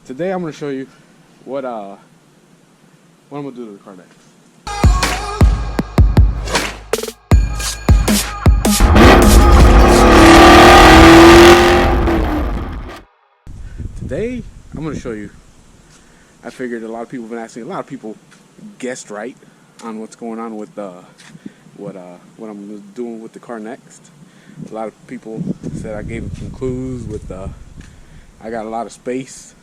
Today I'm going to show you what I'm going to do to the car next. Today I'm going to show you, I figured a lot of people have been asking, a lot of people guessed right on what's going on with what I'm doing with the car next. A lot of people said I gave them some clues with I got a lot of space,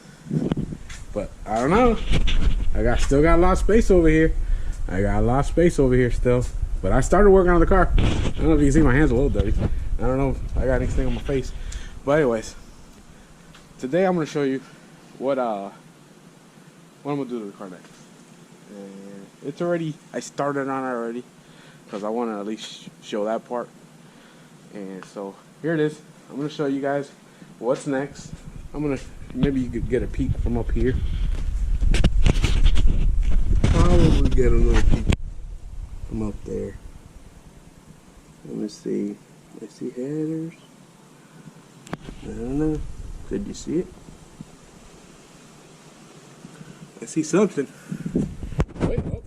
but I don't know. Still got a lot of space over here. I got a lot of space over here still. But I started working on the car. I don't know if you can see my hands a little dirty. I don't know if I got anything on my face. But anyways, today I'm going to show you what I'm going to do to the car next. And it's already, I started on it already because I want to at least show that part. And so here it is. I'm going to show you guys what's next. I'm going to, maybe you could get a peek from up here. Probably get a little peek from up there. Let me see. I see headers. I don't know. Could you see it? I see something. Wait, oh,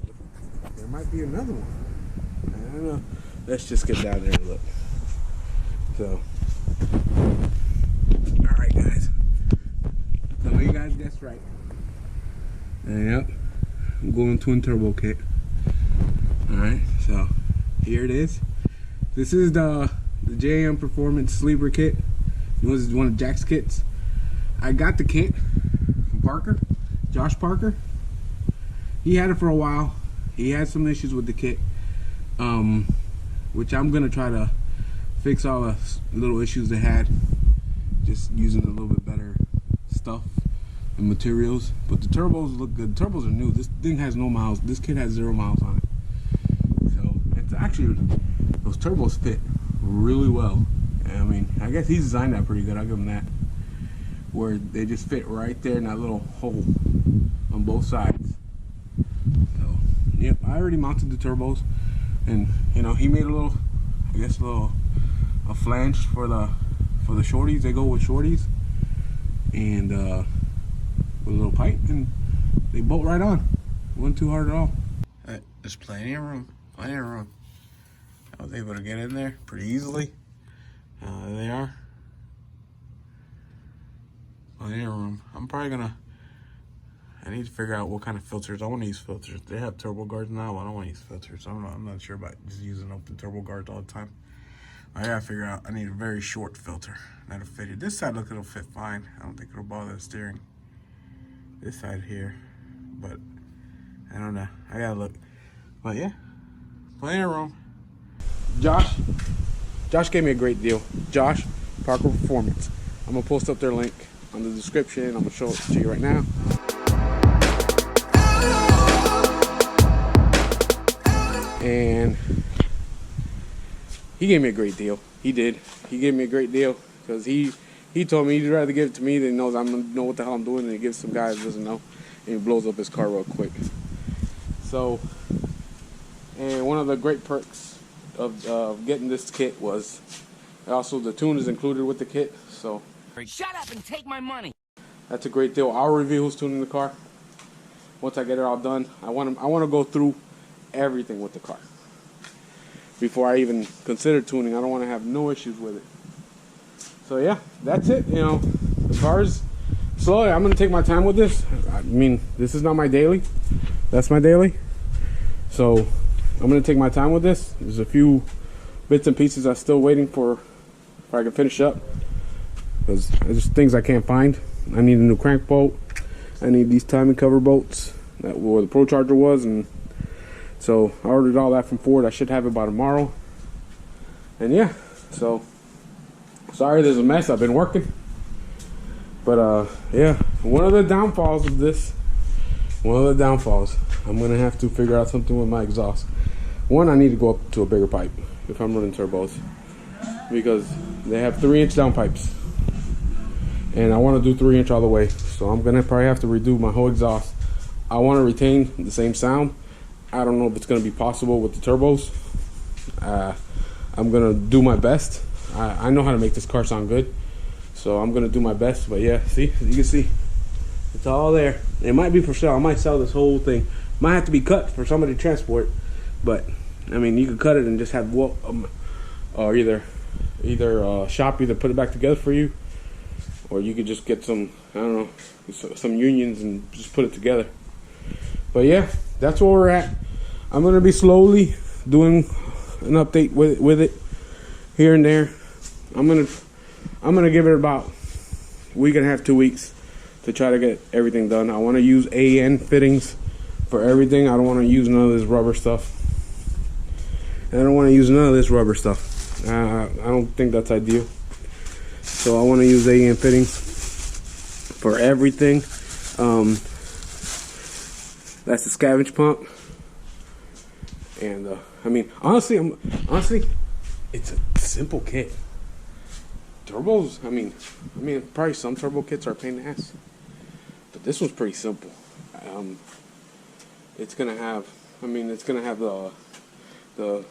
there might be another one. I don't know. Let's just get down there and look. So, alright guys. Some of you guys guessed right. Yep. I'm going twin turbo kit. Alright, so here it is. This is the JM Performance Sleeper kit. This is one of Jack's kits. I got the kit from Parker, Josh Parker. He had it for a while. He had some issues with the kit, which I'm gonna try to fix all the little issues they had, just using a little bit better stuff and materials. But the turbos look good. The turbos are new. This thing has no miles. This kit has 0 miles on it. So it's actually, those turbos fit really well. I mean, I guess he's designed that pretty good. I'll give him that. Where they just fit right there in that little hole on both sides. So yep, I already mounted the turbos, and you know, he made a little, I guess a flange for the shorties. They go with shorties, and with a little pipe, and they bolt right on. Wasn't too hard at all. There's plenty of room. Plenty of room. I was able to get in there pretty easily. There they are. Plenty of room. I'm probably gonna. I need to figure out what kind of filters. I want to use filters. They have turbo guards now. I don't want to use filters. I'm not sure about just using up the turbo guards all the time. I gotta figure out. I need a very short filter that'll fit it. This side, look, it'll fit fine. I don't think it'll bother the steering. This side here, but I don't know. I gotta look. But yeah, plenty of room. Josh gave me a great deal. Josh, Parker Performance. I'm gonna post up their link on the description. I'm gonna show it to you right now. And he gave me a great deal. He did. He gave me a great deal because he told me he'd rather give it to me than knows I'm gonna know what the hell I'm doing, and he gives some guy who doesn't know, and he blows up his car real quick. So, and one of the great perks of getting this kit was also the tune is included with the kit. So shut up and take my money. That's a great deal. I'll review who's tuning the car once I get it all done. I want to go through everything with the car before I even consider tuning. I don't want to have no issues with it. So yeah, that's it. You know, the car's slowly. I'm gonna take my time with this. I mean, this is not my daily. That's my daily. So I'm gonna take my time with this. There's a few bits and pieces I'm still waiting for if I can finish up, because there's things I can't find. I need a new crank bolt. I need these timing cover bolts that where the Procharger was, and so I ordered all that from Ford. I should have it by tomorrow. And yeah, so sorry there's a mess. I've been working, but yeah, one of the downfalls of this, I'm gonna have to figure out something with my exhaust. One, I need to go up to a bigger pipe if I'm running turbos, because they have 3-inch downpipes, and I want to do 3-inch all the way. So I'm gonna probably have to redo my whole exhaust. I want to retain the same sound. I don't know if it's gonna be possible with the turbos. I'm gonna do my best. I know how to make this car sound good, so I'm gonna do my best. But yeah, see, you can see It's all there. It might be for sale. I might sell this whole thing. Might have to be cut for somebody to transport, but I mean, you could cut it and just have or either shop either put it back together for you, or you could just get some, I don't know, some unions and just put it together. But yeah, that's where we're at. I'm gonna be slowly doing an update with it here and there. I'm gonna give it about a week and a half, 2 weeks to try to get everything done. I want to use AN fittings for everything. I don't want to use none of this rubber stuff. I don't want to use none of this rubber stuff. I don't think that's ideal. So I want to use AN fittings for everything. That's the scavenge pump. And I mean, honestly, it's a simple kit. Turbos, I mean, probably some turbo kits are a pain in the ass, but this one's pretty simple. It's gonna have the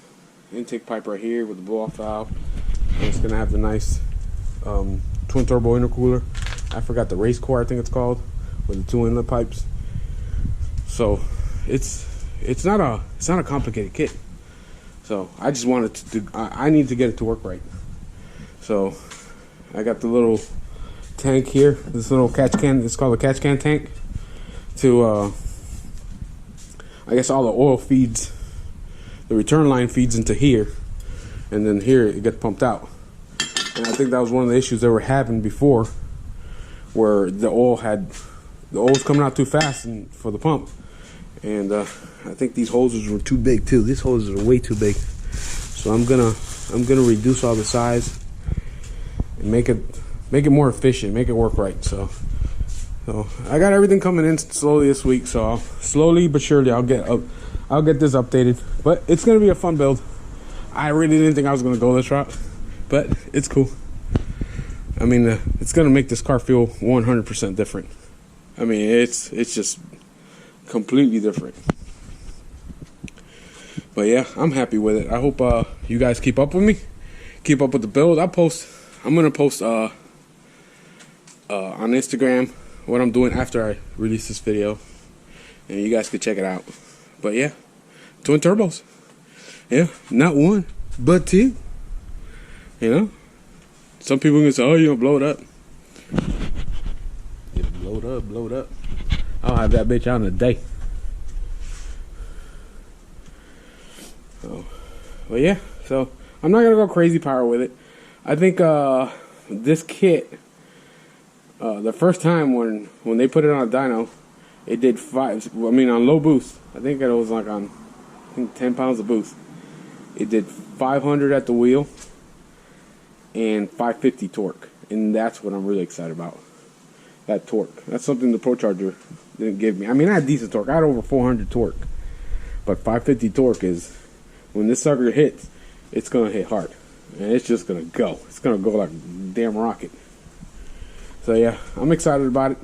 intake pipe right here with the blow-off valve, and it's gonna have the nice twin turbo intercooler. I forgot the race core, I think it's called, with the 2 inlet pipes. So it's not a complicated kit. So I just wanted to I need to get it to work right. So I got the little tank here, this little catch can. It's called a catch can tank. To I guess all the oil feeds, the return line feeds into here, and then here it gets pumped out. And I think that was one of the issues they were having before, where the oil's coming out too fast for the pump. And I think these hoses were too big too. These hoses are way too big. So I'm gonna reduce all the size and make it more efficient, make it work right. So I got everything coming in slowly this week. So slowly but surely I'll get this updated. But it's gonna be a fun build. I really didn't think I was gonna go this route, but it's cool. I mean, it's gonna make this car feel 100% different. I mean, it's just completely different. But yeah, I'm happy with it. I hope you guys keep up with me, keep up with the build. I'm gonna post on Instagram what I'm doing after I release this video, and you guys can check it out. But yeah, twin turbos. Yeah, not one, but two. You know, some people can say, "Oh, you're gonna blow it up." Just blow it up. I'll have that bitch out in a day. But yeah, so I'm not gonna go crazy power with it. I think this kit, the first time when they put it on a dyno, it did on low boost. I think it was like on 10 pounds of boost. It did 500 at the wheel and 550 torque, and that's what I'm really excited about. That torque. That's something the Procharger didn't give me. I mean, I had decent torque. I had over 400 torque, but 550 torque is, when this sucker hits, it's gonna hit hard, and it's just gonna go. It's gonna go like a damn rocket. So yeah, I'm excited about it.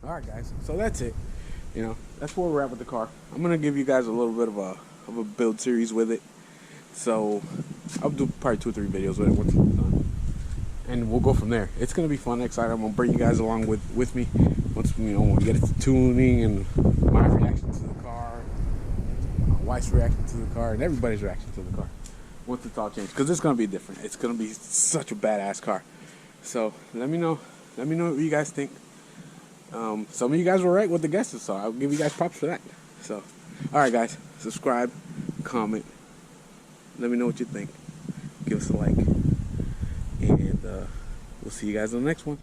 All right, guys. So that's it. You know, that's where we're at with the car. I'm gonna give you guys a little bit of a build series with it. So I'll do probably 2 or 3 videos with it once it's done, and we'll go from there. It's gonna be fun, exciting. I'm gonna bring you guys along with me once when we get it to tuning, and my reaction to the car, my wife's reaction to the car, and everybody's reaction to the car once it's all changed, because it's gonna be different. It's gonna be such a badass car. So let me know what you guys think. Some of you guys were right with the guesses, so I'll give you guys props for that. So alright, guys, subscribe, comment, let me know what you think, give us a like, and we'll see you guys on the next one.